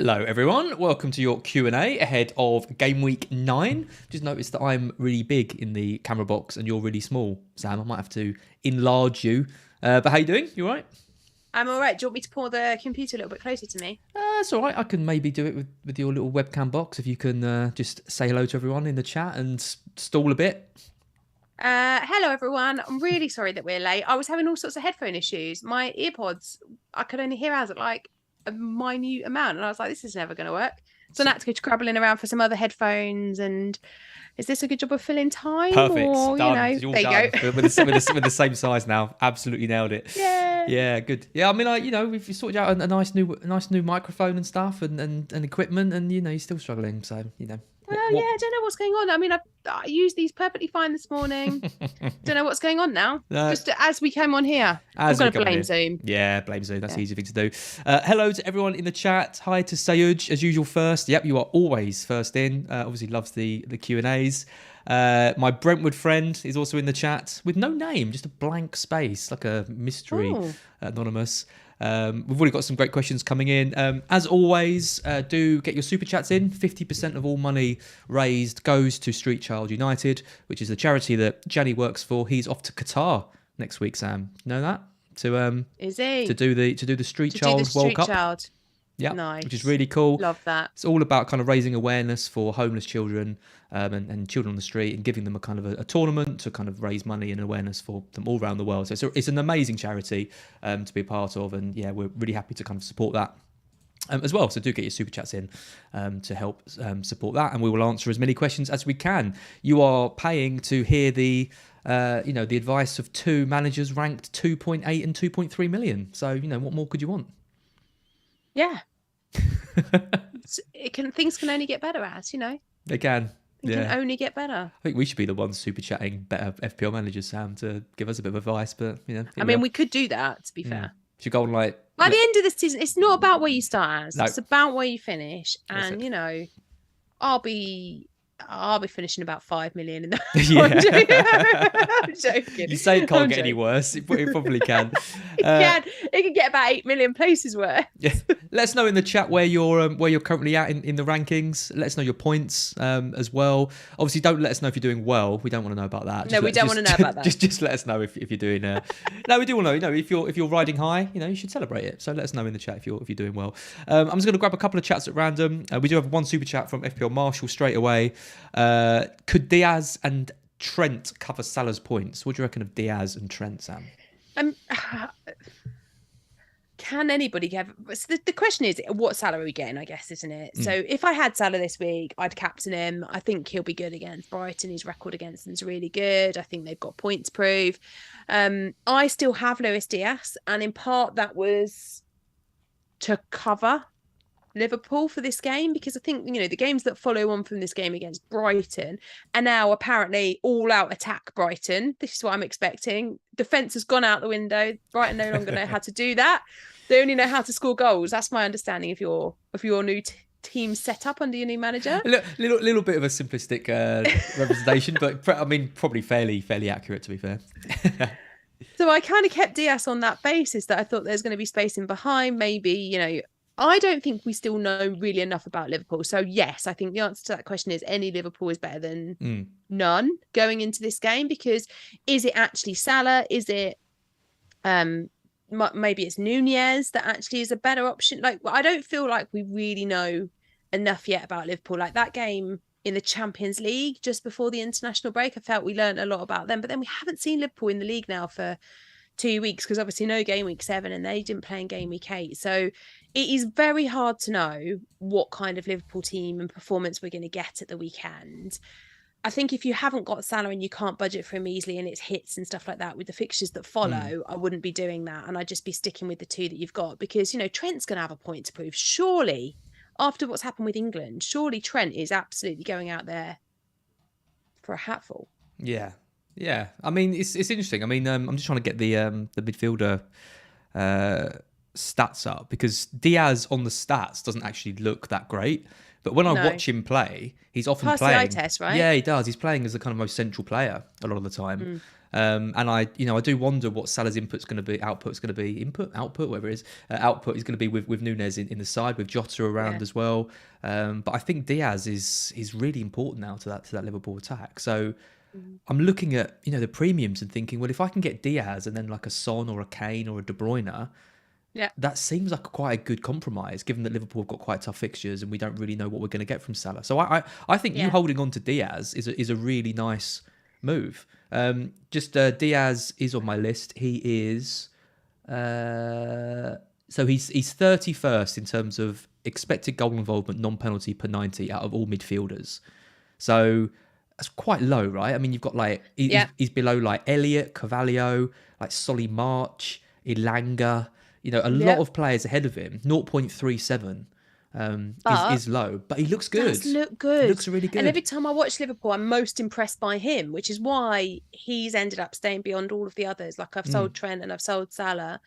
Hello everyone, welcome to your Q&A ahead of Gameweek 9. Just noticed that I'm really big in the camera box and you're really small, Sam. I might have to enlarge you. But how you doing? You all right? I'm all right. Do you want me to pull the computer a little bit closer to me? It's all right. I can maybe do it with your little webcam box if you can just say hello to everyone in the chat and stall a bit. Hello everyone. I'm really sorry that we're late. I was having all sorts of headphone issues. My earpods, I could only hear ours at like a minute amount, and I was like, this is never going to work. So I had to go scrabbling around for some other headphones. And is this a good job of filling time? Perfect. Or, Done. you know, there you go. with the same size now. Absolutely nailed it. Yeah, good. Yeah, I mean, we've sorted out a nice new microphone and stuff and equipment, and you're still struggling. So Well, yeah, I don't know what's going on. I mean, I used these perfectly fine this morning. Don't know what's going on now. Just as we came on here, I'm going to blame Zoom. Yeah, blame Zoom. That's the easy thing to do. Hello to everyone in the chat. Hi to Sayuj, as usual, first. Yep, you are always first in. Obviously loves the Q&As. My Brentwood friend is also in the chat with no name, just a blank space, like a mystery anonymous. We've already got some great questions coming in. As always, do get your super chats in. 50% of all money raised goes to Street Child United, which is the charity that Gianni works for. He's off to Qatar next week, Sam. You know that? Is he? To do the Street Child World Cup. Yeah, nice. Which is really cool. Love that. It's all about kind of raising awareness for homeless children and children on the street, and giving them a kind of a tournament to kind of raise money and awareness for them all around the world. So it's an amazing charity to be a part of, and yeah, we're really happy to kind of support that as well. So do get your super chats in to help support that, and we will answer as many questions as we can. You are paying to hear the the advice of two managers ranked 2.8 and 2.3 million. So what more could you want? Yeah. Things can only get better, They can. They can only get better. I think we should be the ones super chatting better FPL managers, Sam, to give us a bit of advice. But I mean, we could do that, to be fair. Should go on like by the end of the season, it's not about where you start as. No. It's about where you finish. And I'll be finishing about 5 million in that. I'm joking. You say it can't get any worse. It probably can. It can get about 8 million places worse. Yeah. Let us know in the chat where you're currently at in the rankings. Let us know your points as well. Obviously, don't let us know if you're doing well. We don't want to know about that. We don't want to know about that. Just let us know if you're doing. No, we do want to know. If you're riding high, you should celebrate it. So let us know in the chat if you're doing well. I'm just going to grab a couple of chats at random. We do have one super chat from FPL Marshall straight away. Could Diaz and Trent cover Salah's points? What do you reckon of Diaz and Trent, Sam? Can anybody have? So the question is, what Salah are we getting? I guess, isn't it? So if I had Salah this week, I'd captain him. I think he'll be good against Brighton. His record against them is really good. I think they've got points to prove. I still have Luis Diaz, and in part that was to cover Liverpool for this game, because I think the games that follow on from this game against Brighton are now apparently all out attack Brighton. This is what I'm expecting. Defense has gone out the window. Brighton no longer know how to do that. They only know how to score goals. That's my understanding of your new team set up under your new manager. Little bit of a simplistic representation, but I mean probably fairly accurate, to be fair. So I kind of kept Diaz on that basis, that I thought there's going to be space in behind. Maybe I don't think we still know really enough about Liverpool. So yes, I think the answer to that question is any Liverpool is better than none going into this game, because is it actually Salah? Is it maybe it's Nunez that actually is a better option? Like, I don't feel like we really know enough yet about Liverpool. Like that game in the Champions League just before the international break, I felt we learned a lot about them. But then we haven't seen Liverpool in the league now for 2 weeks, because obviously no game week 7 and they didn't play in game week 8. So it is very hard to know what kind of Liverpool team and performance we're going to get at the weekend. I think if you haven't got Salah and you can't budget for him easily and it's hits and stuff like that with the fixtures that follow, I wouldn't be doing that. And I'd just be sticking with the two that you've got, because, Trent's going to have a point to prove. Surely, after what's happened with England, surely Trent is absolutely going out there for a hatful. Yeah. Yeah, I mean it's interesting. I mean, I'm just trying to get the midfielder stats up, because Diaz on the stats doesn't actually look that great, But when I No. watch him play, he's often Pass the eye playing. test, right? Yeah, he does. He's playing as the kind of most central player a lot of the time. And I do wonder what Salah's output's going to be, whatever it is, output is going to be with Núñez in the side, with Jota around as well. But I think Diaz is really important now to that Liverpool attack. So I'm looking at the premiums and thinking, well, if I can get Diaz and then like a Son or a Kane or a De Bruyne, that seems like quite a good compromise, given that Liverpool have got quite tough fixtures and we don't really know what we're going to get from Salah. So I think you holding on to Diaz is a really nice move. Diaz is on my list. He is so he's 31st in terms of expected goal involvement, non-penalty per 90 out of all midfielders. So that's quite low, right? I mean, you've got like he's below like Elliott, Carvalho, like Solly March, Ilanga. A lot of players ahead of him. 0.37 is low, but he looks good. Does look good. He looks really good. And every time I watch Liverpool, I'm most impressed by him, which is why he's ended up staying beyond all of the others. Like I've sold Trent and I've sold Salah.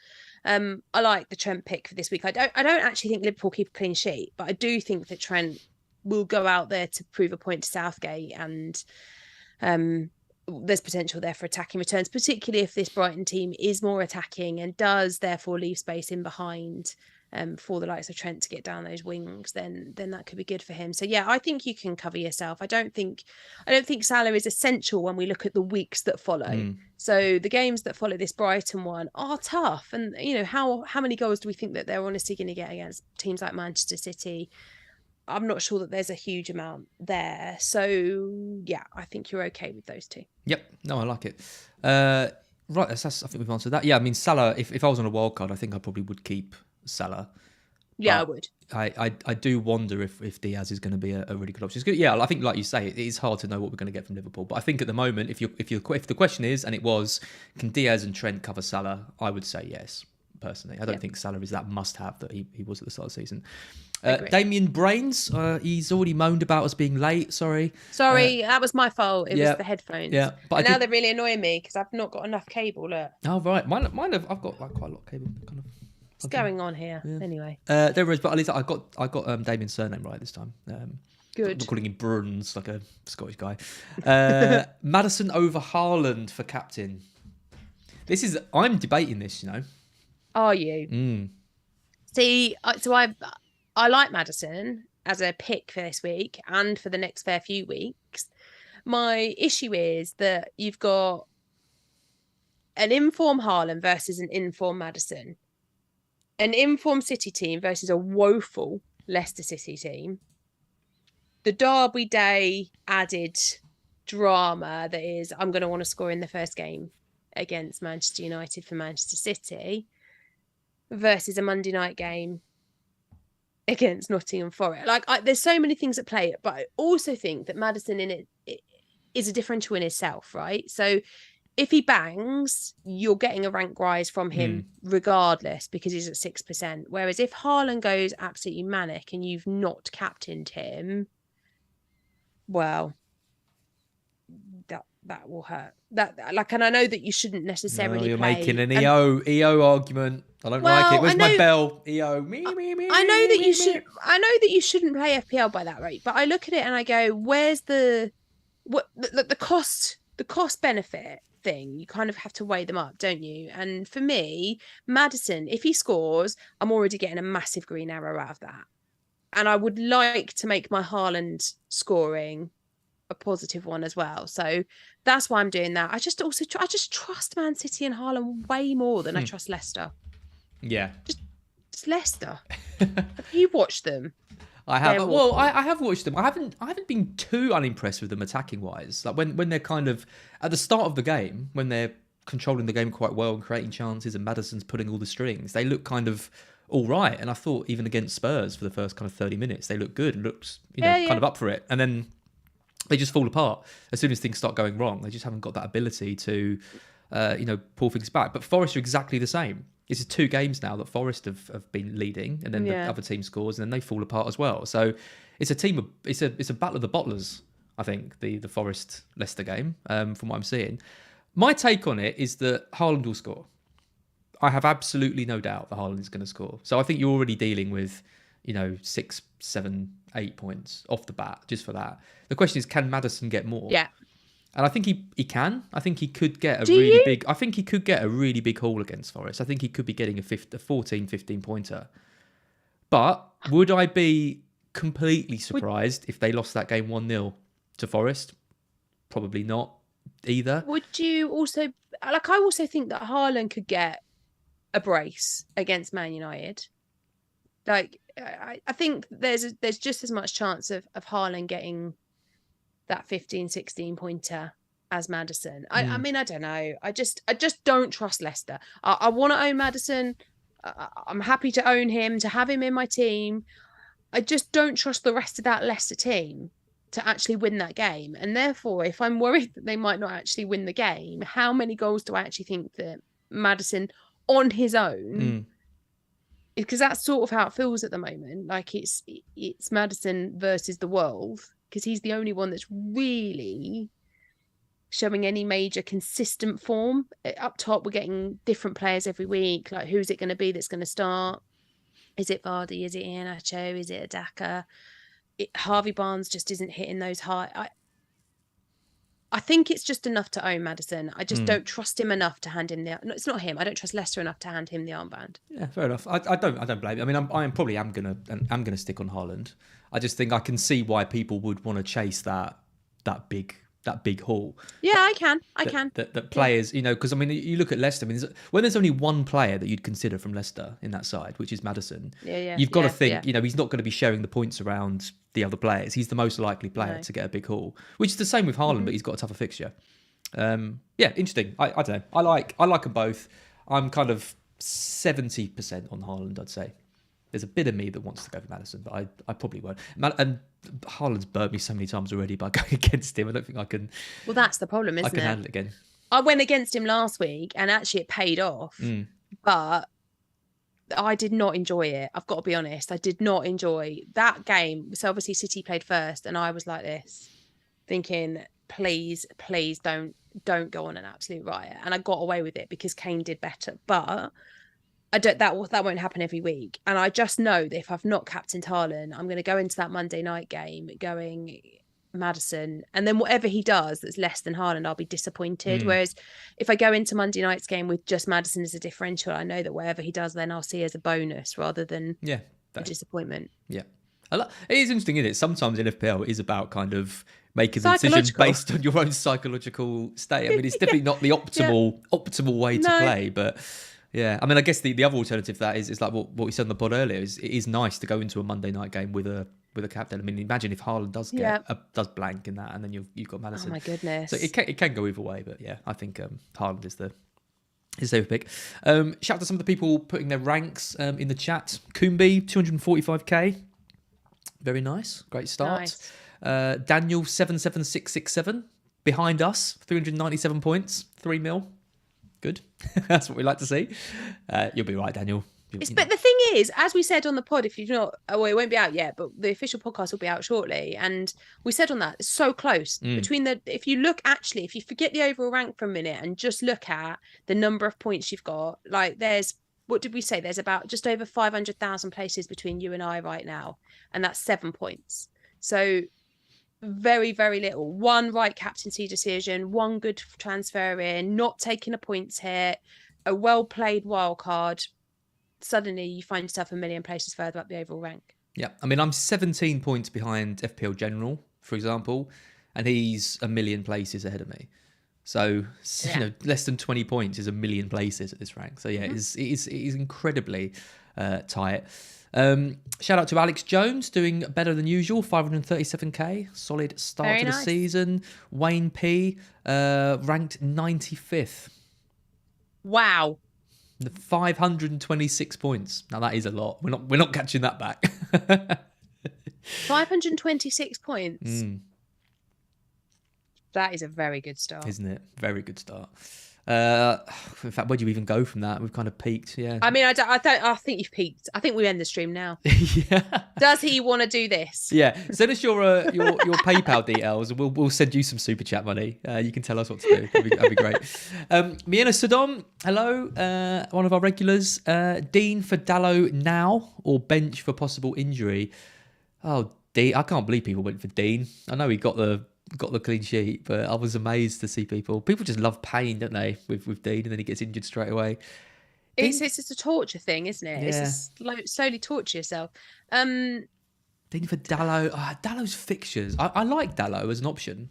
I like the Trent pick for this week. I don't actually think Liverpool keep a clean sheet, but I do think that Trent will go out there to prove a point to Southgate, and there's potential there for attacking returns, particularly if this Brighton team is more attacking and does therefore leave space in behind for the likes of Trent to get down those wings, then that could be good for him. So yeah, I think you can cover yourself. I don't think Salah is essential when we look at the weeks that follow. So the games that follow this Brighton one are tough, and how many goals do we think that they're honestly going to get against teams like Manchester City? I'm not sure that there's a huge amount there. So yeah, I think you're okay with those two. Yep. No, I like it. Right. I think we've answered that. Yeah. I mean, Salah, if I was on a wild card, I think I probably would keep Salah. Yeah, I would. I do wonder if Diaz is going to be a really good option. It's good. Yeah. I think, like you say, it is hard to know what we're going to get from Liverpool. But I think at the moment, if the question is, and it was, can Diaz and Trent cover Salah? I would say yes. Personally, I don't think Salah is that must-have that he was at the start of the season. Damien Brains, he's already moaned about us being late. Sorry, that was my fault. It was the headphones. Yeah, but now they're really annoying me because I've not got enough cable. Look. Oh right, mine have. I've got like quite a lot of cable. Kind of. What's going on here? Yeah. Anyway, there is, but at least I got Damien's surname right this time. Good. I'm calling him Bruns, like a Scottish guy. Maddison over Haaland for captain. I'm debating this. Are you? See, so I like Maddison as a pick for this week and for the next fair few weeks. My issue is that you've got an informed Haaland versus an informed Maddison, an informed City team versus a woeful Leicester City team. The Derby Day added drama that is, I'm going to want to score in the first game against Manchester United for Manchester City, versus a Monday night game against Nottingham Forest. There's so many things at play, but I also think that Maddison in it is a differential in itself, right? So if he bangs, you're getting a rank rise from him regardless, because he's at 6%. Whereas if Haaland goes absolutely manic and you've not captained him, well, that will hurt. And I know that you shouldn't necessarily. You're making an EO argument. I don't like it. Where's my bell? EO. Me. I know that you should. I know that you shouldn't play FPL by that rate, but I look at it and I go, "Where's the cost? The cost benefit thing. You kind of have to weigh them up, don't you?" And for me, Maddison, if he scores, I'm already getting a massive green arrow out of that, and I would like to make my Haaland scoring a positive one as well. So that's why I'm doing that. I just trust Man City and Haaland way more than I trust Leicester. Yeah. Just Leicester. Have you watched them? I have. Well, I have watched them. I haven't been too unimpressed with them attacking wise. Like when they're kind of at the start of the game, when they're controlling the game quite well and creating chances, and Maddison's pulling all the strings, they look kind of all right. And I thought even against Spurs for the first kind of 30 minutes, they looked good and looked kind of up for it. And then they just fall apart as soon as things start going wrong. They just haven't got that ability to, pull things back. But Forest are exactly the same. It's 2 games now that Forest have been leading, and then the other team scores, and then they fall apart as well. So it's a team of it's a battle of the bottlers. I think the Forest Leicester game, from what I'm seeing. My take on it is that Haaland will score. I have absolutely no doubt that Haaland is going to score. So I think you're already dealing with 6, 7, 8 points off the bat just for that. The question is, can Maddison get more? Yeah. And I think he can. I think he could get I think he could get a really big haul against Forest. I think he could be getting a 14, 15 pointer. But would I be completely surprised if they lost that game 1-0 to Forest? Probably not either. Would you also, I also think that Haaland could get a brace against Man United. Like, I think there's just as much chance of Haaland getting that 15, 16 pointer as Maddison. I mean, I don't know. I just don't trust Leicester. I want to own Maddison. I'm happy to own him, to have him in my team. I just don't trust the rest of that Leicester team to actually win that game. And therefore, if I'm worried that they might not actually win the game, how many goals do I actually think that Maddison on his own, because that's sort of how it feels at the moment. Like it's Maddison versus the world, because he's the only one that's really showing any major consistent form. Up top, we're getting different players every week. Like, who's it going to be that's going to start? Is it Vardy? Is it Iheanacho? Is it Adaka? Harvey Barnes just isn't hitting those high. I think it's just enough to own Maddison. I just don't trust him enough to hand him the. No, it's not him. I don't trust Leicester enough to hand him the armband. Yeah, fair enough. I don't blame you. I mean, I'm probably gonna stick on Haaland. I just think I can see why people would want to chase that big haul. Yeah, I can. That players, because I mean, you look at Leicester. I mean, when there's only one player that you'd consider from Leicester in that side, which is Maddison. You've got to think, he's not going to be sharing the points around the other players. He's the most likely player to get a big haul, which is the same with Haaland, but he's got a tougher fixture. Interesting. I don't know. I like them both. I'm kind of 70% on Haaland, I'd say. There's a bit of me that wants to go for Maddison, but I probably won't. And Haaland's burnt me so many times already by going against him. I don't think I can. Well, that's the problem, isn't it? I can handle it again. I went against him last week, and actually it paid off. But I did not enjoy it. I've got to be honest. I did not enjoy that game. So obviously City played first, and I was like this, thinking, please don't go on an absolute riot. And I got away with it because Kane did better. But that won't happen every week. And I just know that if I've not captained Haaland, I'm going to go into that Monday night game going Maddison, and then whatever he does that's less than Haaland, I'll be disappointed. Whereas if I go into Monday night's game with just Maddison as a differential, I know that whatever he does, then I'll see as a bonus rather than a disappointment. Yeah. It is interesting, isn't it? Sometimes in FPL, it is about kind of making a decision based on your own psychological state. I mean, it's definitely not the optimal way to play, but yeah. I mean, I guess the other alternative to that is like what we said on the pod earlier. It is nice to go into a Monday night game with a captain. I mean, imagine if Haaland does does blank in that, and then you've got Maddison. Oh my goodness! So it can go either way, but yeah, I think Haaland is the safe pick. Shout out to some of the people putting their ranks in the chat. Kumbi 245k, very nice, great start. Nice. Daniel 77667 behind us, 397 points, 3 mil. Good. That's what we like to see. You'll be right, Daniel. But the thing is, as we said on the pod, if you've not, well, it won't be out yet, but the official podcast will be out shortly. And we said on that, it's so close between if you forget the overall rank for a minute and just look at the number of points you've got, like what did we say? There's about just over 500,000 places between you and I right now. And that's 7 points. So very, very little. One right captaincy decision, one good transfer in, not taking a points hit, a well-played wild card. Suddenly you find yourself a million places further up the overall rank. Yeah. I mean, I'm 17 points behind FPL General, for example, and he's a million places ahead of me. So, less than 20 points is a million places at this rank. So, yeah, it is incredibly tight. Shout out to Alex Jones, doing better than usual, 537k, solid start to the season. Wayne P, ranked 95th. Wow. 526 points. Now that is a lot. We're not catching that back. 526 points. That is a very good start. Isn't it? Very good start. In fact, where do you even go from that? We've kind of peaked, yeah. I mean, I think you've peaked. I think we end the stream now. Yeah. Does he want to do this? Yeah. Send us your PayPal details, and we'll send you some super chat money. You can tell us what to do. That'd be great. Miena Saddam, hello. One of our regulars. Dean for Dallo now or bench for possible injury? Oh, Dean! I can't believe people went for Dean. I know he got the clean sheet, but I was amazed to see people just love pain, don't they, with Dean, and then he gets injured straight away. It's just a torture thing, isn't it? Yeah. It's just slowly torture yourself. Dean for Dallo. Dallo's fixtures. I like Dallo as an option,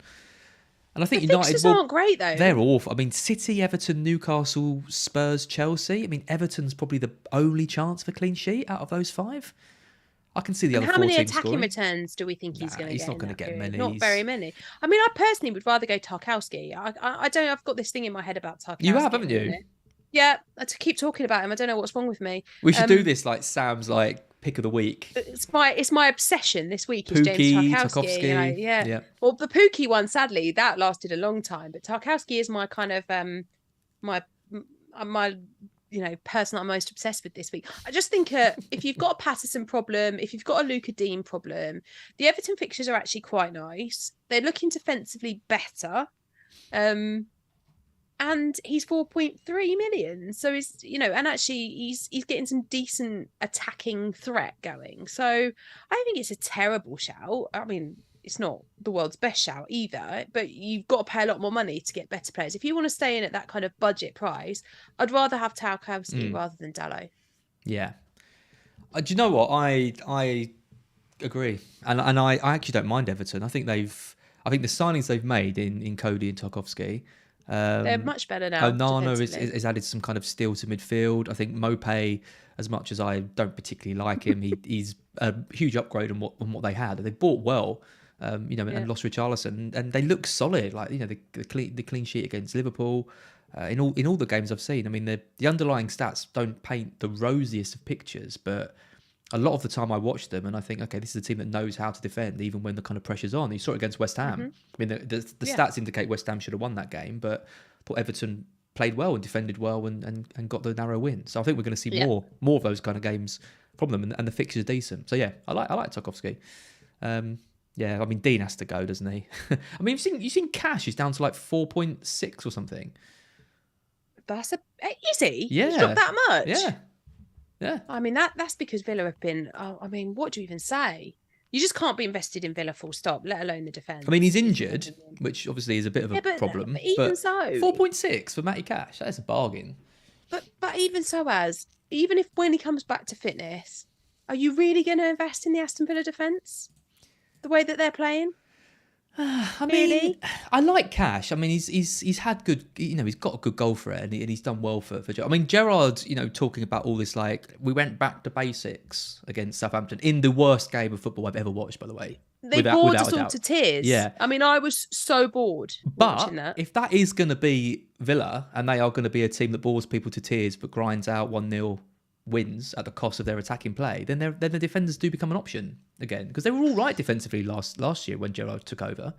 and I think the United fixtures aren't great though. They're awful. I mean, City, Everton, Newcastle, Spurs, Chelsea. I mean, Everton's probably the only chance for clean sheet out of those 5. I can see the other 4 teams How many attacking scoring. Returns do we think he's going to get? He's not going to get many. Not very many. I mean, I personally would rather go Tarkowski. I don't. I've got this thing in my head about Tarkowski. You have, haven't you? Yeah, to keep talking about him. I don't know what's wrong with me. We should do this like Sam's pick of the week. It's my obsession this week is Pookie, James Tarkowski. Yeah. Well, the Pookie one, sadly, that lasted a long time. But Tarkowski is my kind of my person I'm most obsessed with this week. I just think if you've got a Patterson problem, if you've got a Luca Dean problem, the Everton fixtures are actually quite nice. They're looking defensively better. And he's 4.3 million. So and actually he's getting some decent attacking threat going. So I think it's a terrible shout. I mean, it's not the world's best shout either, but you've got to pay a lot more money to get better players. If you want to stay in at that kind of budget price, I'd rather have Tarkowski rather than Dallo. Yeah. Do you know what? I agree. And I actually don't mind Everton. I think the signings they've made in Cody and Tarkowski, they're much better now. Onana has added some kind of steel to midfield. I think Mopé, as much as I don't particularly like him, he's a huge upgrade on what they had. They bought well, and lost Richarlison, and they look solid. Like the clean sheet against Liverpool, in all the games I've seen. I mean the underlying stats don't paint the rosiest of pictures, but a lot of the time I watch them and I think, okay, this is a team that knows how to defend even when the kind of pressure's on. You saw it against West Ham. I mean, the stats indicate West Ham should have won that game, but I thought Everton played well and defended well and got the narrow win. So I think we're going to see more of those kind of games from them, and the fixture's decent. So yeah, I like Tarkowski. I mean, Dean has to go, doesn't he? I mean, you've seen Cash is down to like 4.6 or something. Is he? Yeah, he's dropped that much. Yeah. I mean, that's because Villa have been. I mean, what do you even say? You just can't be invested in Villa full stop, let alone the defence. I mean, he's injured, which obviously is a bit of a problem. But even so, 4.6 for Matty Cash, that's a bargain. But even if when he comes back to fitness, are you really going to invest in the Aston Villa defence the way that they're playing? I mean, I like Cash. I mean, he's had good, he's got a good goal threat and he's done well for I mean, Gerrard, talking about all this, like, we went back to basics against Southampton in the worst game of football I've ever watched, by the way. They bored us all to tears. Yeah. I mean, I was so bored watching that. If that is going to be Villa and they are going to be a team that bores people to tears but grinds out 1-0 wins at the cost of their attacking play, then the defenders do become an option again, because they were all right defensively last year when Gerrard took over.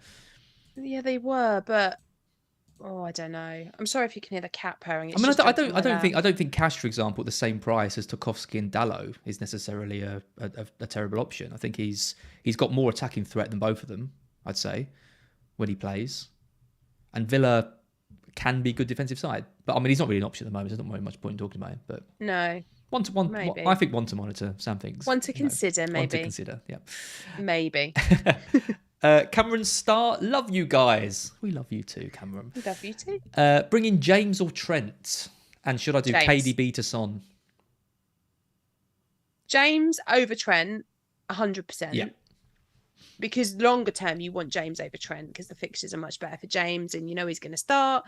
Yeah, they were, but I don't know. I'm sorry if you can hear the cat purring. I don't think Cash, for example, at the same price as Tarkowski and Dallo is necessarily a terrible option. I think he's got more attacking threat than both of them, I'd say, when he plays. And Villa can be good defensive side, but I mean, he's not really an option at the moment. There's not very much point in talking about him. But no. Maybe. I think one to monitor. Sam thinks. One to consider, maybe. One to consider, yeah. Maybe. Cameron Starr, love you guys. We love you too, Cameron. We love you too. Bring in James or Trent. And should I do KDB to Son? James over Trent, 100%. Yeah. Because longer term, you want James over Trent because the fixtures are much better for James and he's going to start.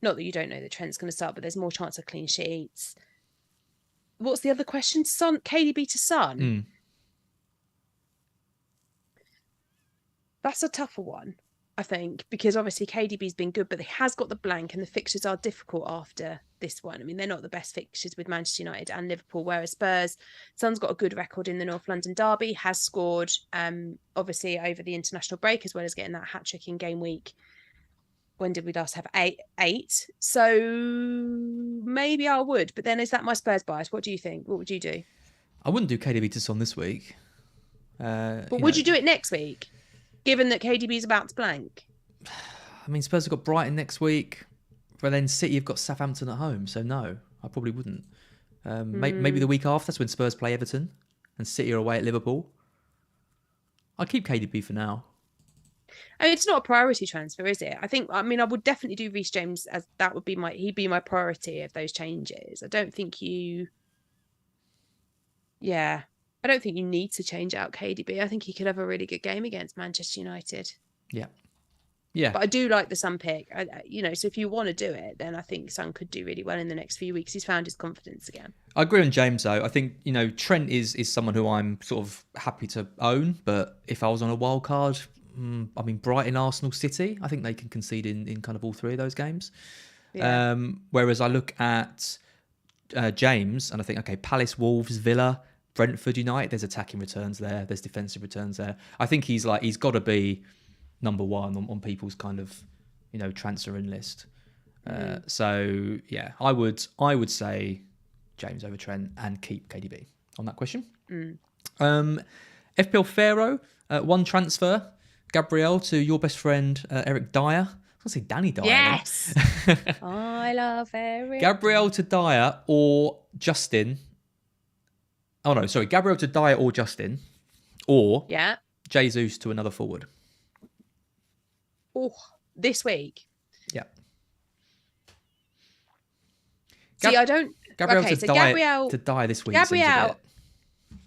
Not that you don't know that Trent's going to start, but there's more chance of clean sheets. What's the other question? Son, KDB to Son. That's a tougher one, I think, because obviously KDB's been good, but he has got the blank and the fixtures are difficult after this one. I mean, they're not the best fixtures with Manchester United and Liverpool, whereas Spurs, Son's got a good record in the North London derby, has scored obviously over the international break, as well as getting that hat-trick in game week. when did we last have eight? So maybe I would. But then is that my Spurs bias? What do you think? What would you do? I wouldn't do KDB to Son this week. But would you do it next week, given that KDB is about to blank? I mean, Spurs have got Brighton next week, but then City have got Southampton at home. So no, I probably wouldn't. Maybe the week after, that's when Spurs play Everton and City are away at Liverpool. I'll keep KDB for now. I mean, it's not a priority transfer, is it? I mean, I would definitely do Reece James, as that would be he'd be my priority of those changes. I don't think you need to change out KDB. I think he could have a really good game against Manchester United. Yeah. But I do like the Son pick. So if you want to do it, then I think Son could do really well in the next few weeks. He's found his confidence again. I agree on James, though. I think, Trent is someone who I'm sort of happy to own. But if I was on a wild card, Brighton, Arsenal, City, I think they can concede in kind of all three of those games. Yeah. Whereas I look at James and I think, okay, Palace, Wolves, Villa, Brentford, United, there's attacking returns there. There's defensive returns there. I think he's got to be number one on people's kind of, transfer in list. So yeah, I would say James over Trent and keep KDB on that question. FPL Pharaoh, one transfer, Gabriel to your best friend Eric Dyer. I was going to say Danny Dyer. Yes, I love Eric. Gabriel to Dyer or Justin. Oh no, sorry, Gabriel to Dyer or Justin, or Jesus to another forward. Oh, this week. Yeah. See, I don't. Gabriel to die this week. Gabriel,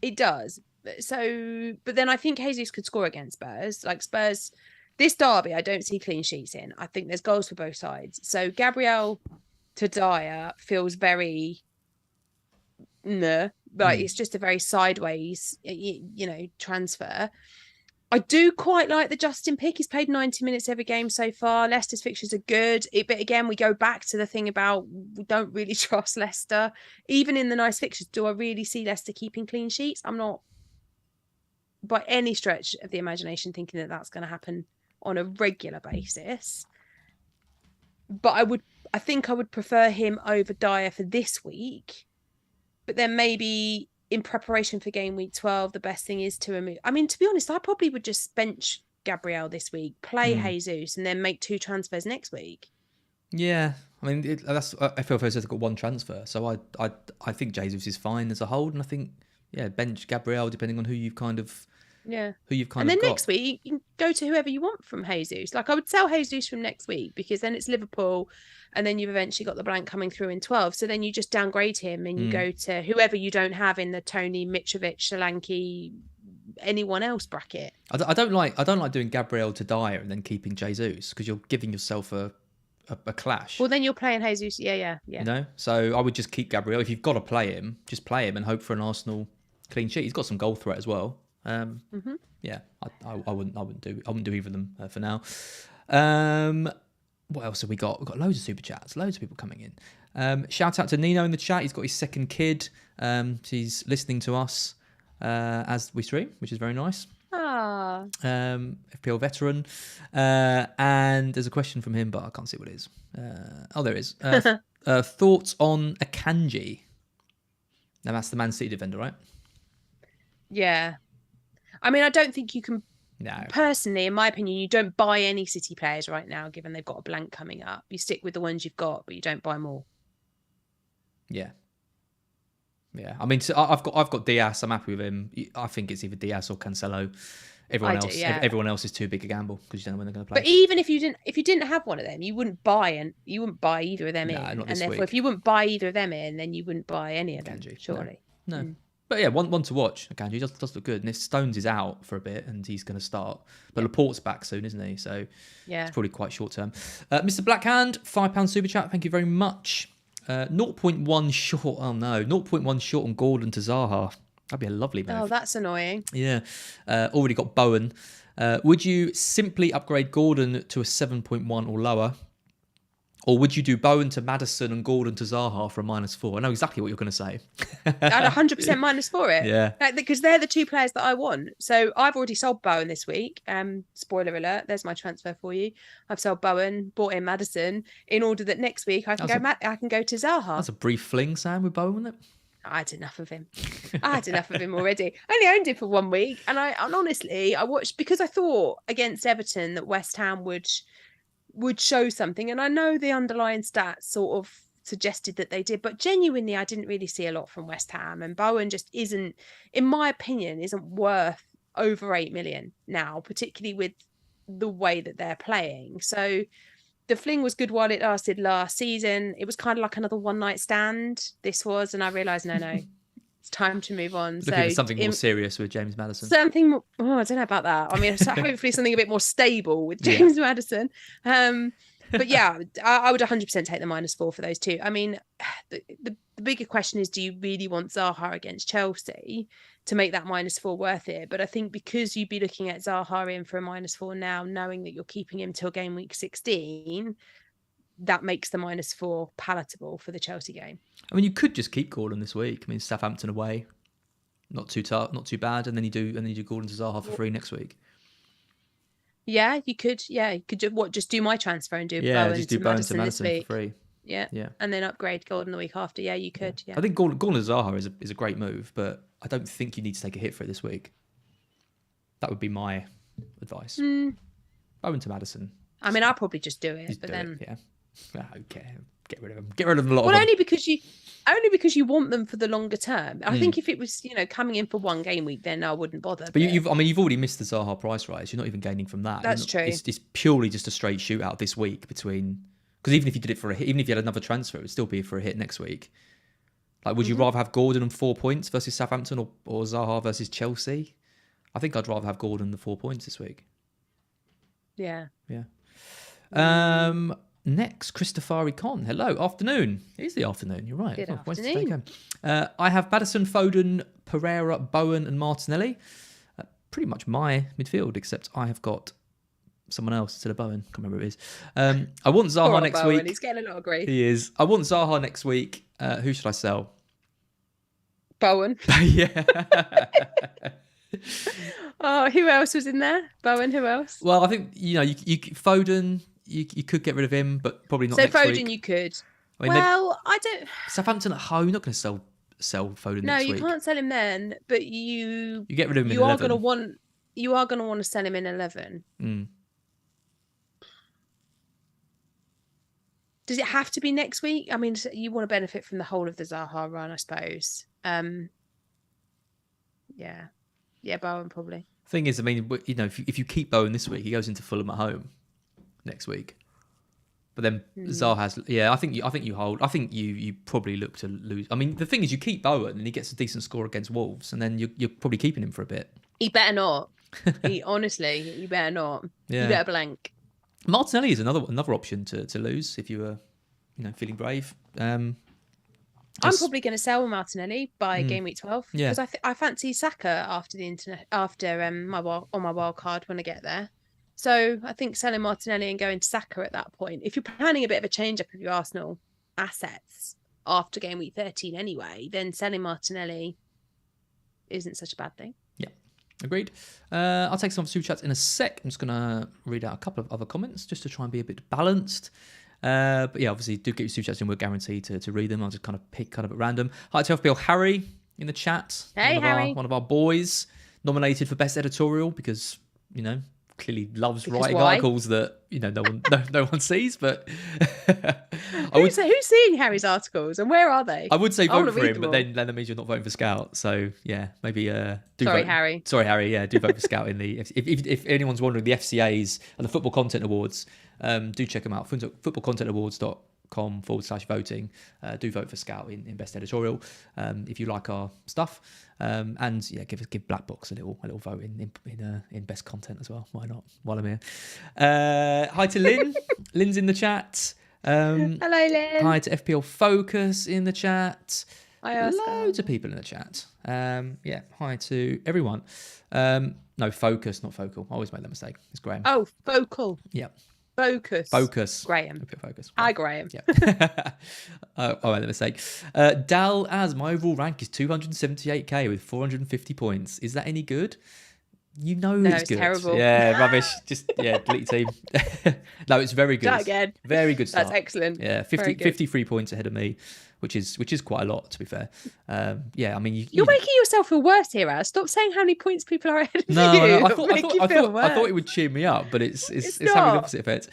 it does. So, but then I think Jesus could score against Spurs. Like Spurs, this derby, I don't see clean sheets in. I think there's goals for both sides. So Gabriel to Dyer feels very, it's just a very sideways, transfer. I do quite like the Justin pick. He's played 90 minutes every game so far. Leicester's fixtures are good. But again, we go back to the thing about we don't really trust Leicester. Even in the nice fixtures, do I really see Leicester keeping clean sheets? I'm not by any stretch of the imagination thinking that that's going to happen on a regular basis. But I think I would prefer him over Dyer for this week. But then maybe in preparation for game week 12, the best thing is to remove. I mean, to be honest, I probably would just bench Gabriel this week, play Jesus, and then make 2 transfers next week. Yeah, I mean, that's FPL has got 1 transfer, so I think Jesus is fine as a hold, and I think bench Gabriel depending on who you've kind of and then next week you can go to whoever you want from Jesus. Like I would sell Jesus from next week because then it's Liverpool, and then you've eventually got the blank coming through in 12. So then you just downgrade him and you go to whoever you don't have in the Tony, Mitrovic, Solanke, anyone else bracket. I don't like doing Gabriel to Dyer and then keeping Jesus because you're giving yourself a clash. Well, then you're playing Jesus. Yeah. So I would just keep Gabriel. If you've got to play him, just play him and hope for an Arsenal clean sheet. He's got some goal threat as well. Yeah, I wouldn't do either of them for now. What else have we got? We've got loads of super chats, loads of people coming in. Shout out to Nino in the chat. He's got his second kid. He's listening to us as we stream, which is very nice. FPL veteran. And there's a question from him, but I can't see what it is. There is. Thoughts on Akanji? Now that's the Man City defender, right? Yeah. I mean, I don't think you can. No. Personally, in my opinion, you don't buy any City players right now, given they've got a blank coming up. You stick with the ones you've got, but you don't buy more. Yeah. I mean, I've got Diaz. I'm happy with him. I think it's either Diaz or Cancelo. Everyone else is too big a gamble because you don't know when they're going to play. But even if you didn't have one of them, you wouldn't buy either of them in. Not and this therefore, week. if you wouldn't buy either of them in, then you wouldn't buy any of them. Surely. No. But yeah, one to watch. Akanji does look good. And if Stones is out for a bit and he's going to start, but Laporte's back soon, isn't he? So it's probably quite short term. Mr. Blackhand, £5 super chat. Thank you very much. 0.1 short. Oh no, 0.1 short on Gordon to Zaha. That'd be a lovely move. Oh, that's annoying. Yeah. Already got Bowen. Would you simply upgrade Gordon to a 7.1 or lower? Or would you do Bowen to Maddison and Gordon to Zaha for a -4? I know exactly what you're going to say. I'd 100% minus for it. Yeah. Because they're the two players that I want. So I've already sold Bowen this week. Spoiler alert, there's my transfer for you. I've sold Bowen, bought in Maddison in order that next week I can go to Zaha. That's a brief fling, Sam, with Bowen, wasn't it? I had enough of him. I had enough of him already. I only owned him for 1 week. And honestly, I watched because I thought against Everton that West Ham would show something. And I know the underlying stats sort of suggested that they did, but genuinely, I didn't really see a lot from West Ham. And Bowen just isn't, in my opinion, isn't worth over 8 million now, particularly with the way that they're playing. So the fling was good while it lasted last season. It was kind of like another one night stand. This was, and I realised, no. It's time to move on. Looking at something more serious with James Maddison. Something more, I don't know about that. I mean, so hopefully something a bit more stable with James Maddison. But yeah, I would 100% take the -4 for those two. I mean, the bigger question is, do you really want Zaha against Chelsea to make that -4 worth it? But I think because you'd be looking at Zaha in for a -4 now, knowing that you're keeping him till game week 16, that makes the -4 palatable for the Chelsea game. I mean, you could just keep Gordon this week. I mean, Southampton away, not too bad, and then you do Gordon to Zaha for free next week. Yeah, you could. Yeah, you could just do my transfer and do Bowen to Maddison this week. For free. Yeah, and then upgrade Gordon the week after. Yeah, you could. Yeah, I think Gordon to Zaha is a great move, but I don't think you need to take a hit for it this week. That would be my advice. Bowen to Maddison. I mean, I'll probably just do it, but then okay, get rid of them. Get rid of them a lot. Well, only because you want them for the longer term. I think if it was, coming in for one game week, then I wouldn't bother. But you've already missed the Zaha price rise. You're not even gaining from that. That's true. It's purely just a straight shootout this week between, because even if you did it for a hit, even if you had another transfer, it would still be for a hit next week. Like, would you rather have Gordon on 4 points versus Southampton or Zaha versus Chelsea? I think I'd rather have Gordon the 4 points this week. Yeah. Next, Christofari Con. Hello, afternoon. It is the afternoon. You're right. Good afternoon. I have Maddison, Foden, Pereira, Bowen, and Martinelli. Pretty much my midfield, except I have got someone else instead of Bowen. Can't remember who it is. I want Zaha next Bowen. week. He's getting a lot of grief. He is. I want Zaha next week. Who should I sell? Bowen. Yeah. Oh, who else was in there? Bowen. Who else? Well, I think you Foden. You could get rid of him, but probably not. So next Foden, week. you could. I mean, I don't. Southampton at home. You're not going to sell Foden No, next you week. can't sell him then. But you get rid of him. You are going to want. You are going to want to sell him in 11. Does it have to be next week? I mean, you want to benefit from the whole of the Zaha run, I suppose. Yeah, Bowen probably. Thing is, I mean, if you keep Bowen this week, he goes into Fulham at home next week. But then Zaha has, I think you hold. I think you probably look to lose. I mean, the thing is, you keep Bowen and he gets a decent score against Wolves, and then you're probably keeping him for a bit. He better not. You better not. Yeah. You better blank. Martinelli is another option to lose if you were, feeling brave. I'm probably going to sell Martinelli by game week 12 because I fancy Saka after my wild card when I get there. So I think selling Martinelli and going to Saka at that point, if you're planning a bit of a change up of your Arsenal assets after game week 13 anyway, then selling Martinelli isn't such a bad thing. Yeah, agreed. I'll take some Superchats in a sec. I'm just going to read out a couple of other comments just to try and be a bit balanced. But yeah, obviously, do get your Superchats in. We're guaranteed to read them. I'll just kind of pick at random. Hi to FPL Harry in the chat. Hey, Harry. One of our boys nominated for best editorial because, clearly loves writing why? articles that no one sees. But who's seeing Harry's articles and where are they? I would say vote for him, but then that means you're not voting for Scout. So yeah, maybe Harry. Sorry, Harry. Yeah, do vote for Scout in the. If anyone's wondering, the FCAs and the Football Content Awards, do check them out. footballcontentawards.com/voting. Do vote for Scout in best editorial if you like our stuff. And yeah, give Black Box a little vote in best content as well. Why not? While I'm here. Hi to Lynn. Lynn's in the chat. Hello, Lynn. Hi to FPL Focus in the chat. Hi, Oscar. Loads of people in the chat. Yeah. Hi to everyone. No, Focus, not Focal. I always make that mistake. It's Graham. Oh, Focal. Yeah. Focus. Graham. Okay, focus. Hi, Graham. Yeah. All right, the mistake. Dal as my overall rank is 278k with 450 points. Is that any good? You know No, it's it's good. terrible. Yeah, rubbish. Just delete team. No, it's very good. Start again. Very good start. That's excellent. Yeah, 53 points ahead of me, which is quite a lot, to be fair. Yeah, I mean You're making yourself feel worse here, Al. Stop saying how many points people are ahead of you. No, I I thought it would cheer me up, but it's having the not. opposite effect.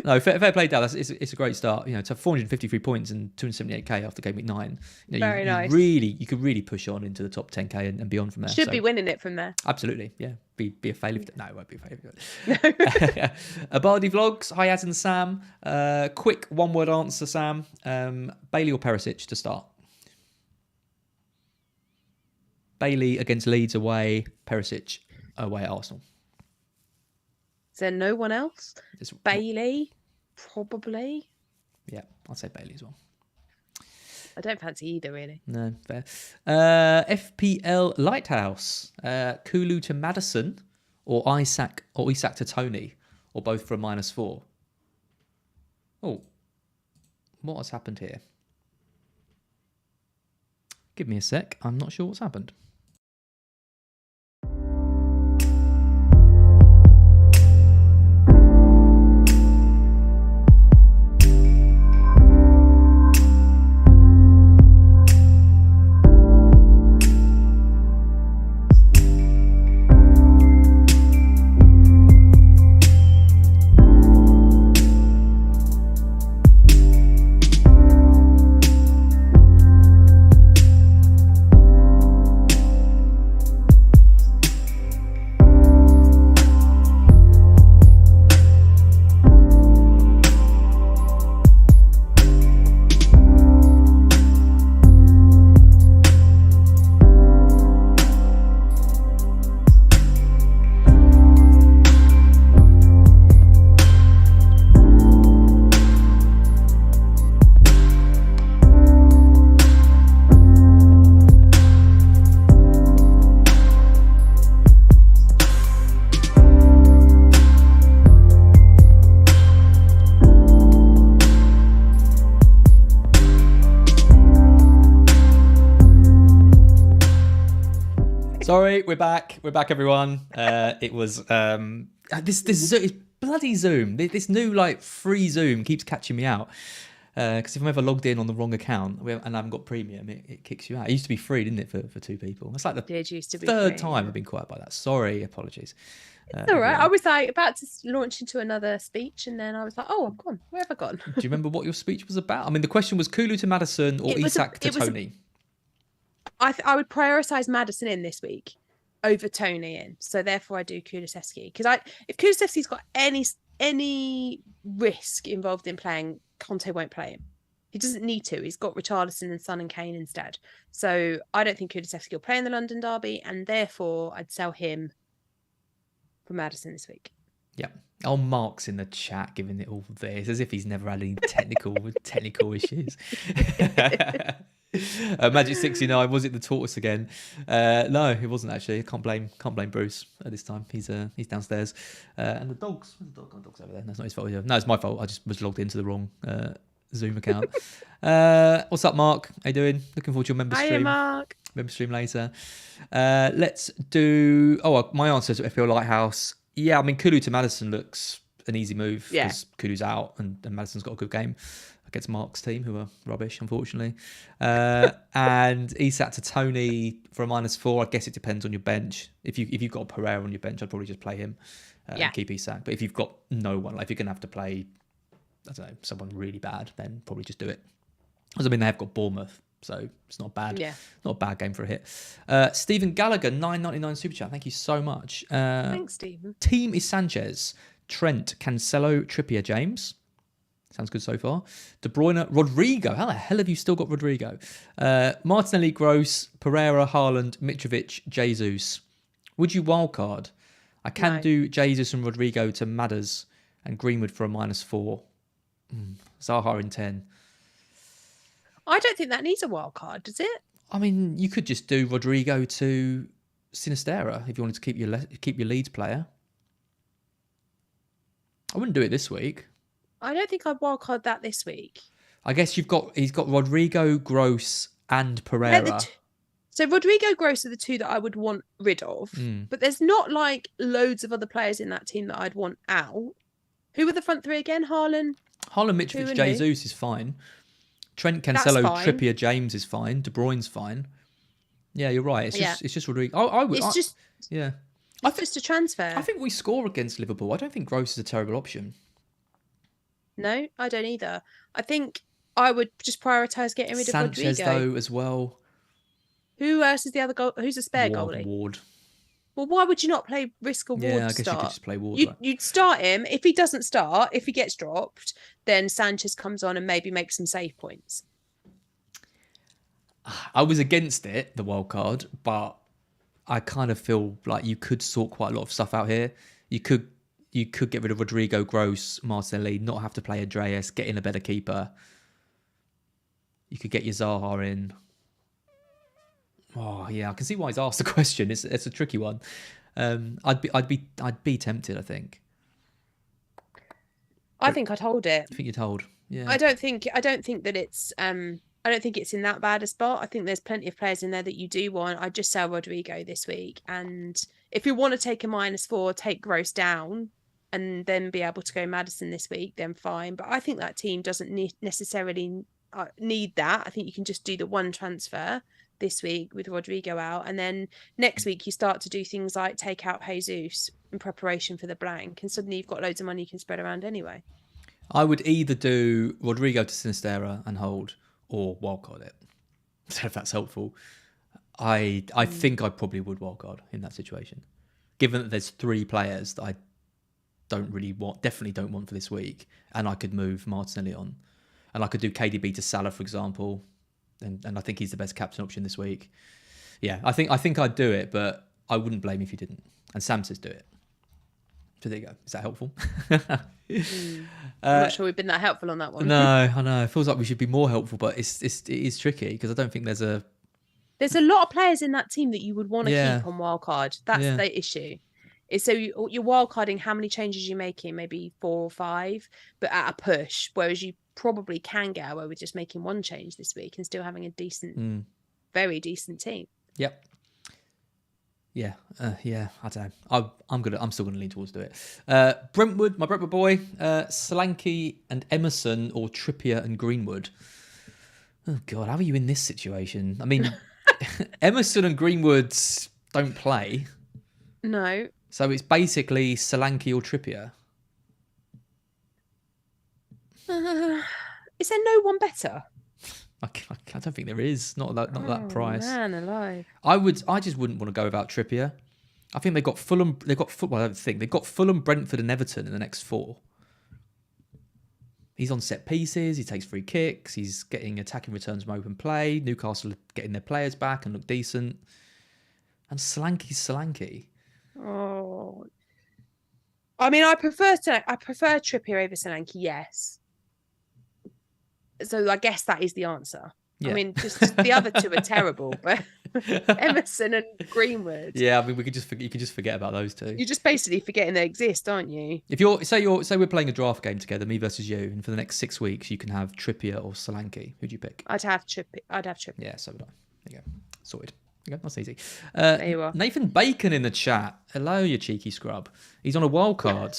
No, fair play, Dallas. It's a great start. To have 453 points and 278k after Gameweek 9. Very nice. You could really push on into the top 10k and beyond from there. Should be winning it from there. Absolutely, yeah. Be a failure. No, it won't be a failure. Bardi Vlogs. Hi, Az and Sam. Quick one-word answer, Sam. Bailey or Perisic to start? Bailey against Leeds away. Perisic away at Arsenal. Is there no one else? It's, Bailey, probably. Yeah, I'd say Bailey as well. I don't fancy either, really. No, fair. FPL Lighthouse. Kulu to Madison or Isak to Tony, or both for a -4. Oh, what has happened here? Give me a sec. I'm not sure what's happened. Sorry, we're back. We're back, everyone. It was this bloody Zoom. This new free Zoom keeps catching me out. Because if I'm ever logged in on the wrong account and I haven't got premium, it kicks you out. It used to be free, didn't it, for two people? It's like the third time I've been quiet by that. Sorry, apologies. It's all right. I was about to launch into another speech, and then I was like, "Oh, I'm gone. Where have I gone?" Do you remember what your speech was about? I mean, the question was Kulu to Madison or Isak to Tony. I would prioritise Madison in this week over Tony in, so therefore I do Kulusevski, because if Kulusevski's got any risk involved in playing, Conte won't play him. He doesn't need to. He's got Richarlison and Son and Kane instead. So I don't think Kulusevski will play in the London derby, and therefore I'd sell him for Madison this week. Yeah. Oh, Mark's in the chat giving it all this as if he's never had any technical issues. Magic 69, was it the tortoise again? No, it wasn't actually. I can't blame Bruce at this time. He's downstairs. And the dog's over there. That's not his fault either. No, it's my fault. I just was logged into the wrong Zoom account. What's up, Mark? How you doing? Looking forward to your member stream. Hiya, Mark. Member stream later. Let's do my answer to FPL Lighthouse. Yeah, I mean, Kulu to Madison looks an easy move because Kulu's out and Madison's got a good game against Mark's team, who are rubbish, unfortunately. And Isak to Tony for a -4. I guess it depends on your bench. If you've got a Pereira on your bench, I'd probably just play him and keep Isak. But if you've got no one, if you're going to have to play, I don't know, someone really bad, then probably just do it. Because I mean, they have got Bournemouth, so it's not bad. Yeah. Not a bad game for a hit. Stephen Gallagher, $9.99 super chat. Thank you so much. Thanks, Stephen. Team is Sanchez, Trent, Cancelo, Trippier, James. Sounds good so far. De Bruyne, Rodrigo. How the hell have you still got Rodrigo? Martinelli, Gross, Pereira, Haaland, Mitrovic, Jesus. Would you wildcard? I can do Jesus and Rodrigo to Madders and Greenwood for a -4. Zaha in 10. I don't think that needs a wild card, does it? I mean, you could just do Rodrigo to Sinisterra if you wanted to keep your Leeds player. I wouldn't do it this week. I don't think I'd wildcard that this week. I guess he's got Rodrigo, Gross, and Pereira. So Rodrigo, Gross are the two that I would want rid of. But there's not like loads of other players in that team that I'd want out. Who were the front three again? Haaland, Mitrovic, Jesus is fine. Trent, Cancelo, Trippier, James is fine. De Bruyne's fine. Yeah, you're right. It's just Rodrigo. It's just a transfer. I think we score against Liverpool. I don't think Gross is a terrible option. No, I don't either. I think I would just prioritise getting rid of Rodrigo. Sanchez though as well. Who else is the other goal? Who's a spare goalie? Ward. Well, why would you not play risk a Ward Yeah, I guess start? you could just play Ward. You'd start him. If he doesn't start, if he gets dropped, then Sanchez comes on and maybe makes some save points. I was against it, the wild card, but I kind of feel like you could sort quite a lot of stuff out here. You could get rid of Rodrigo, Gross, Martinelli, not have to play Andreas, get in a better keeper. You could get your Zaha in. Oh yeah, I can see why he's asked the question. It's a tricky one. I'd be tempted. I think. I think I'd hold it. I think you'd hold. Yeah. I don't think that it's. I don't think it's in that bad a spot. I think there's plenty of players in there that you do want. I'd just sell Rodrigo this week, and if you want to take a -4, take Gross down, and then be able to go Maddison this week, then fine. But I think that team doesn't necessarily need that. I think you can just do the one transfer this week with Rodrigo out, and then next week you start to do things like take out Jesus in preparation for the blank, and suddenly you've got loads of money you can spread around anyway. I would either do Rodrigo to Sinistera and hold, or wildcard it. So if that's helpful. I think I probably would wildcard in that situation, given that there's 3 players that I definitely don't want for this week, and I could move Martinelli on, and I could do KDB to Salah, for example. And I think he's the best captain option this week. Yeah, I think I'd do it, but I wouldn't blame if you didn't. And Sam says do it. So there you go. Is that helpful? I'm not sure we've been that helpful on that one. No, I know. It feels like we should be more helpful, but it is tricky because I don't think there's a lot of players in that team that you would want to keep on wildcard. That's the issue. So you're wildcarding how many changes you're making, maybe 4 or 5, but at a push, whereas you probably can get away with just making 1 change this week and still having a decent, very decent team. Yep. Yeah, I don't know. I'm still gonna lean towards do it. Brentwood, my Brentwood boy, Solanke and Emerson, or Trippier and Greenwood. Oh God, how are you in this situation? I mean, Emerson and Greenwood don't play. No. So it's basically Solanke or Trippier. Is there no one better? I don't think there is. Not that price. Man alive. I just wouldn't want to go without Trippier. I think they've got Fulham. They've got Fulham, Brentford, and Everton in the next 4. He's on set pieces. He takes free kicks. He's getting attacking returns from open play. Newcastle are getting their players back and look decent. And Solanke's Solanke. Oh, I mean, I prefer Trippier over Solanke. Yes. So I guess that is the answer. Yeah. I mean, just the other 2 are terrible, but Emerson and Greenwood. Yeah, I mean, you could just forget about those 2. You're just basically forgetting they exist, aren't you? If say we're playing a draft game together, me versus you, and for the next 6 weeks you can have Trippier or Solanke. Who'd you pick? I'd have Trippier. Yeah, so would I. There you go. Sorted. Okay, that's easy. There you are. Nathan Bacon in the chat. Hello, you cheeky scrub. He's on a wild card.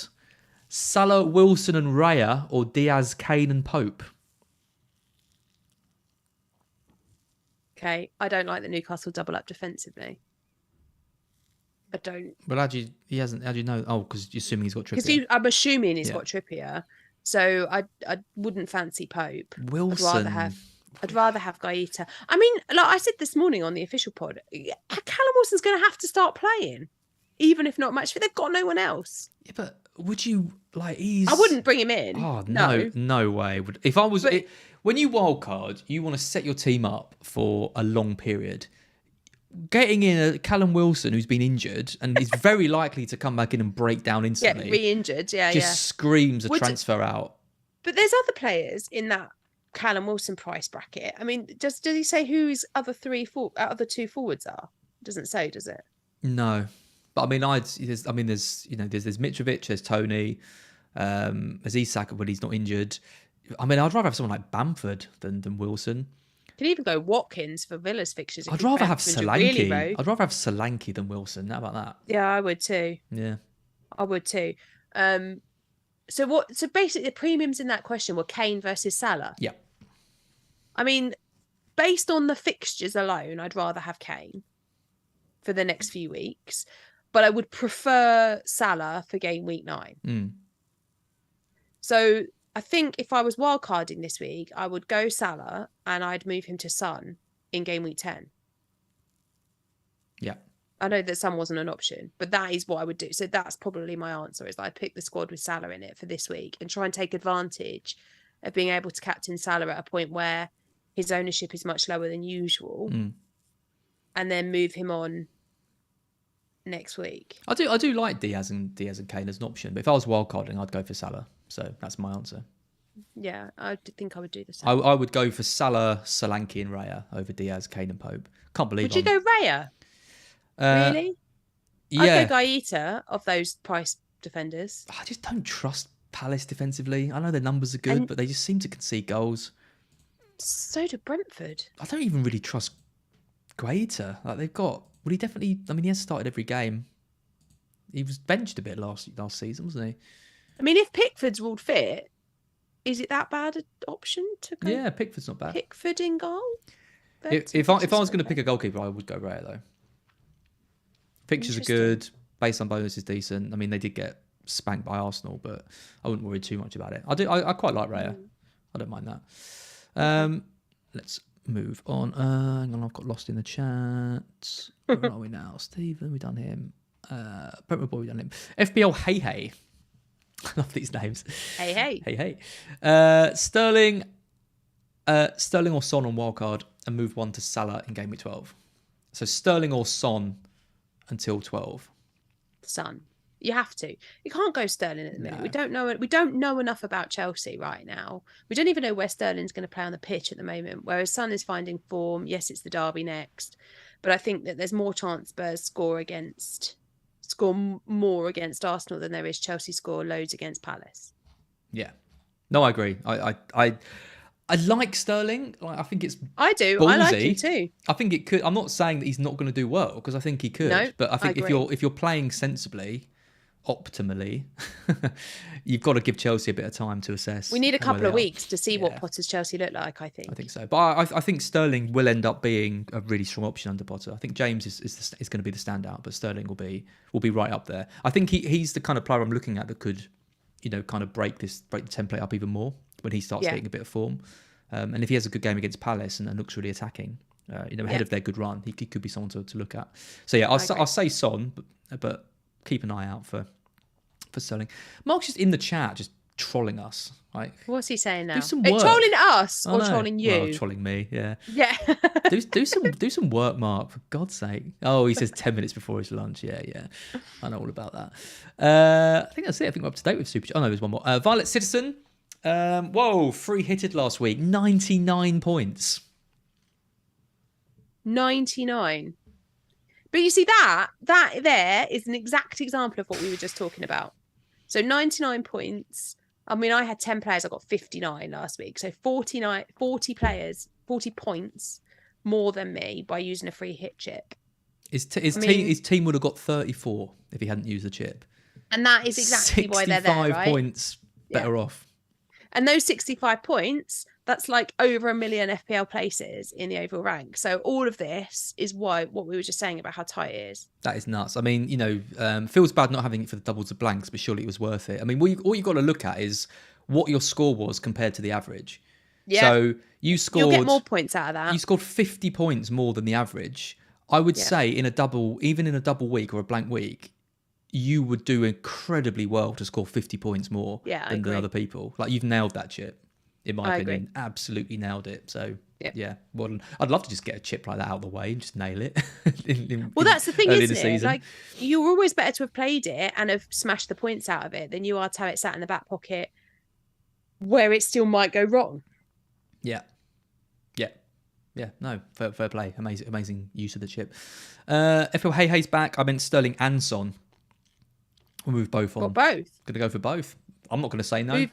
Salah, Wilson and Raya, or Diaz, Kane and Pope. Okay, I don't like the Newcastle double up defensively. I don't. Well, how do you know? Oh, because you're assuming he's got Trippier. Because I'm assuming he's got Trippier, so I wouldn't fancy Pope. Wilson. I'd rather have Gaeta. I mean, like I said this morning on the official pod, Callum Wilson's going to have to start playing, even if not much. They've got no one else. Yeah, but would you I wouldn't bring him in. Oh no way. If I was, when you wildcard, you want to set your team up for a long period. Getting in a Callum Wilson who's been injured and is very likely to come back in and break down instantly. Get re-injured, just screams a transfer out. But there's other players in that Callum Wilson price bracket. I mean, does he say who his other 2 forwards are? It doesn't say, does it? No, but I mean, there's Mitrovic, there's Tony, As Isak when he's not injured. I mean, I'd rather have someone like Bamford than Wilson. Could even go Watkins for Villa's fixtures. I'd rather have Really Solanke. I'd rather have Solanke than Wilson. How about that? Yeah, I would too. Yeah, I would too. So basically, the premiums in that question were Kane versus Salah. Yeah. I mean, based on the fixtures alone, I'd rather have Kane for the next few weeks, but I would prefer Salah for game week 9. So I think if I was wildcarding this week, I would go Salah and I'd move him to Son in game week 10. Yeah. I know that Son wasn't an option, but that is what I would do. So that's probably my answer, is I'd pick the squad with Salah in it for this week and try and take advantage of being able to captain Salah at a point where his ownership is much lower than usual, and then move him on next week. I do like Diaz and Kane as an option, but if I was wildcarding, I'd go for Salah. So that's my answer. Yeah, I think I would do the same. I would go for Salah, Solanke, and Raya over Diaz, Kane, and Pope. Can't believe. Would you go Raya? Really? Yeah. I'd go Gaeta of those price defenders. I just don't trust Palace defensively. I know their numbers are good, but they just seem to concede goals. So do Brentford. I don't even really trust Guaita. Like they've got. Well, he definitely. I mean, he has started every game. He was benched a bit last season, wasn't he? I mean, if Pickford's ruled fit, is it that bad an option to go? Yeah, Pickford's not bad. Pickford in goal. If I was going to pick a goalkeeper, I would go Raya though. Fixtures are good. Based on bonus is decent. I mean, they did get spanked by Arsenal, but I wouldn't worry too much about it. I quite like Raya. I don't mind that. Let's move on. Hang on, I've got lost in the chat. Where are we now? Stephen, we done him. Brentwood Boy, we done him. FPL Hey. I love these names. Hey. Sterling or Son on wildcard and move one to Salah in game week 12. So Sterling or Son until 12. Son. You have to. You can't go Sterling at the minute. No. We don't know enough about Chelsea right now. We don't even know where Sterling's going to play on the pitch at the moment. Whereas Son is finding form. Yes, it's the derby next, but I think that there's more chance Spurs score more against Arsenal than there is Chelsea score loads against Palace. Yeah, no, I agree. I like Sterling. I think it's I do. ballsy. I like him too. I think it could. I'm not saying that he's not going to do well because I think he could. No, but I think if you're playing sensibly, optimally, you've got to give Chelsea a bit of time to assess. We need a couple of weeks to see what Potter's Chelsea look like, I think. I think so. But I think Sterling will end up being a really strong option under Potter. I think James is going to be the standout, but Sterling will be right up there. I think he's the kind of player I'm looking at that could, kind of break the template up even more when he starts getting a bit of form. And if he has a good game against Palace and looks really attacking, ahead of their good run, he could be someone to look at. So yeah, I'll say Son, but keep an eye out for Sterling. Mark's just in the chat, just trolling us. Like, what's he saying now? Do some work. Trolling us or trolling you? Well, trolling me, yeah. Yeah. do some work, Mark, for God's sake. Oh, he says 10 minutes before his lunch. Yeah. I know all about that. I think that's it. I think we're up to date with Superchats. Oh no, there's one more. Violet Citizen. Free hitted last week. 99 points. 99. But you see that there is an exact example of what we were just talking about. So 99 points. I mean, I had 10 players. I got 59 last week. So 40 players, 40 points more than me by using a free hit chip. His team would have got 34 if he hadn't used the chip. And that is exactly why they're there, right? 65 points better off. And those 65 points, that's like over 1 million FPL places in the overall rank. So all of this is what we were just saying about how tight it is. That is nuts. I mean, feels bad not having it for the doubles of blanks, but surely it was worth it. I mean, all you've got to look at is what your score was compared to the average. Yeah. So you'll get more points out of that. You scored 50 points more than the average. I would say even in a double week or a blank week, you would do incredibly well to score 50 points more than other people. Like, you've nailed that chip, in my opinion. Agree. Absolutely nailed it. So, well, I'd love to just get a chip like that out of the way and just nail it. That's the thing, isn't it? Like, you're always better to have played it and have smashed the points out of it than you are to have it sat in the back pocket where it still might go wrong. Yeah. No, fair play. Amazing use of the chip. FL Hey's back. I meant Sterling and Son. We'll move both on. Got both. Gonna go for both. I'm not going to say no. Who-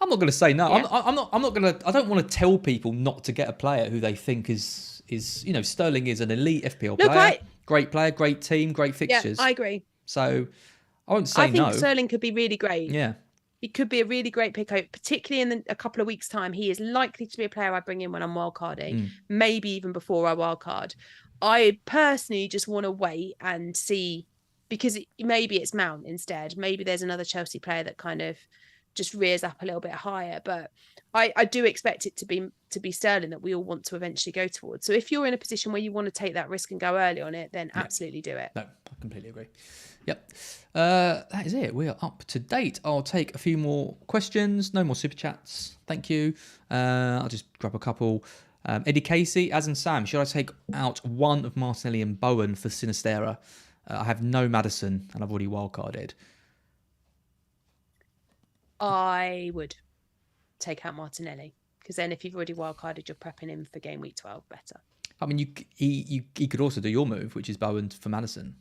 I'm not going to say no. Yeah. I'm not going to. I don't want to tell people not to get a player who they think is Sterling is an elite FPL player, great player, great team, great fixtures. Yeah, I agree. So I won't say no. I think Sterling could be really great. Yeah. He could be a really great pick out, particularly in a couple of weeks' time. He is likely to be a player I bring in when I'm wildcarding, maybe even before I wildcard. I personally just want to wait and see, because maybe it's Mount instead. Maybe there's another Chelsea player that kind of just rears up a little bit higher. But I do expect it to be Sterling that we all want to eventually go towards. So if you're in a position where you want to take that risk and go early on it, then absolutely do it. No, I completely agree. Yep. That is it. We are up to date. I'll take a few more questions. No more super chats. Thank you. I'll just grab a couple. Eddie Casey, as in Sam, should I take out one of Martinelli and Bowen for Sinistera? I have no Maddison and I've already wildcarded. I would take out Martinelli, because then if you've already wildcarded, you're prepping him for game week 12 better. I mean, he could also do your move, which is Bowen for Maddison.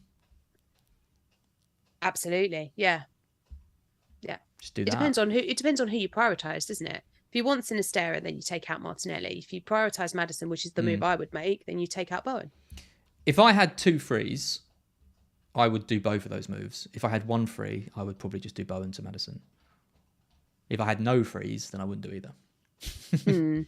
Absolutely, yeah. Just do that. It depends on who you prioritise, doesn't it? If you want Sinistera, then you take out Martinelli. If you prioritise Maddison, which is the move I would make, then you take out Bowen. If I had 2 frees, I would do both of those moves. If I had 1 free, I would probably just do Bowen to Maddison. If I had no frees, then I wouldn't do either.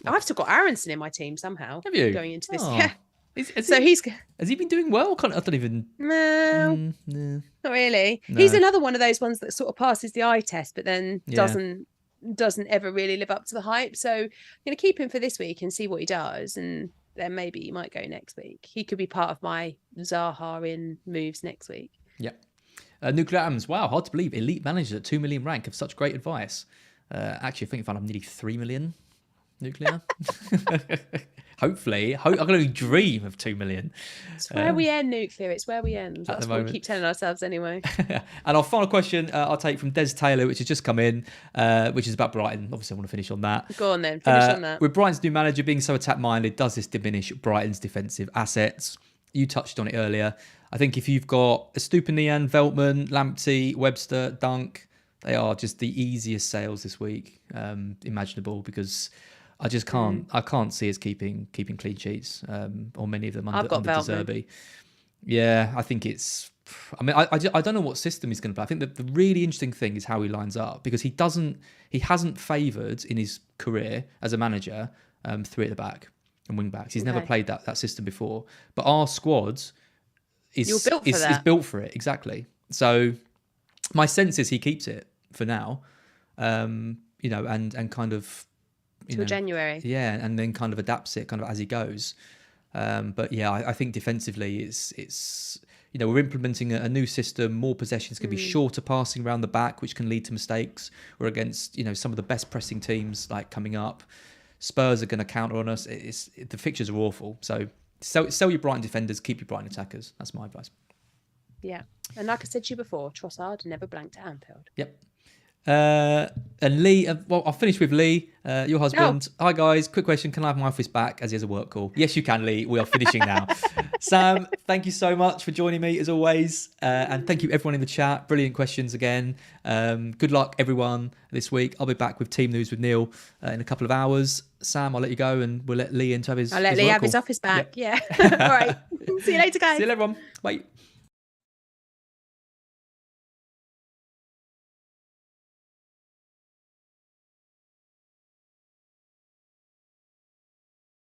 I've still got Aronson in my team somehow. Have you? Going into this? Oh. Yeah. Has he been doing well? I don't even. No, No. not really. No. He's another one of those ones that sort of passes the eye test, but then Yeah. doesn't ever really live up to the hype. So I'm going to keep him for this week and see what he does, and then maybe he might go next week. He could be part of my Zaha in moves next week. Yeah. Nuclear Atoms. Wow, hard to believe. Elite managers at 2 million rank have such great advice. Actually, I think I'm nearly 3 million Nuclear. Hopefully. I can only dream of 2 million. It's where we end, Nuclear. It's where we end. That's what we keep telling ourselves anyway. And our final question I'll take from Des Taylor, which has just come in, which is about Brighton. Obviously, I want to finish on that. Go on then. Finish on that. With Brighton's new manager being so attack-minded, does this diminish Brighton's defensive assets? You touched on it earlier. I think if you've got Estupinian, Veltman, Lamptey, Webster, Dunk, they are just the easiest sales this week imaginable, because I just can't. I can't see us keeping clean sheets, or many of them under De Zerbi. Yeah, I think it's. I mean, I don't know what system he's going to play. I think that the really interesting thing is how he lines up, because he hasn't favoured in his career as a manager 3 at the back and wing backs. He's never played that system before. But our squad is built for it, exactly. So my sense is he keeps it for now, and kind of till January. Yeah, and then kind of adapts it kind of as he goes. But yeah, I think defensively it's we're implementing a new system. More possessions can be shorter passing around the back, which can lead to mistakes. We're against some of the best pressing teams like coming up. Spurs are going to counter on us. The fixtures are awful. So sell your Brighton defenders, keep your Brighton attackers. That's my advice. Yeah, and like I said to you before, Trossard never blanked at Anfield. Yep. And Lee, I'll finish with Lee, your husband. Oh. Hi guys, quick question: can I have my office back as he has a work call? Yes, you can, Lee. We are finishing now. Sam, thank you so much for joining me as always, and thank you everyone in the chat. Brilliant questions again. Good luck everyone this week. I'll be back with team news with Neil in a couple of hours. Sam, I'll let you go, and we'll let Lee into have his. I'll let Lee have his office back. Yep. Yeah. All right. See you later, guys. See you later, everyone. Bye.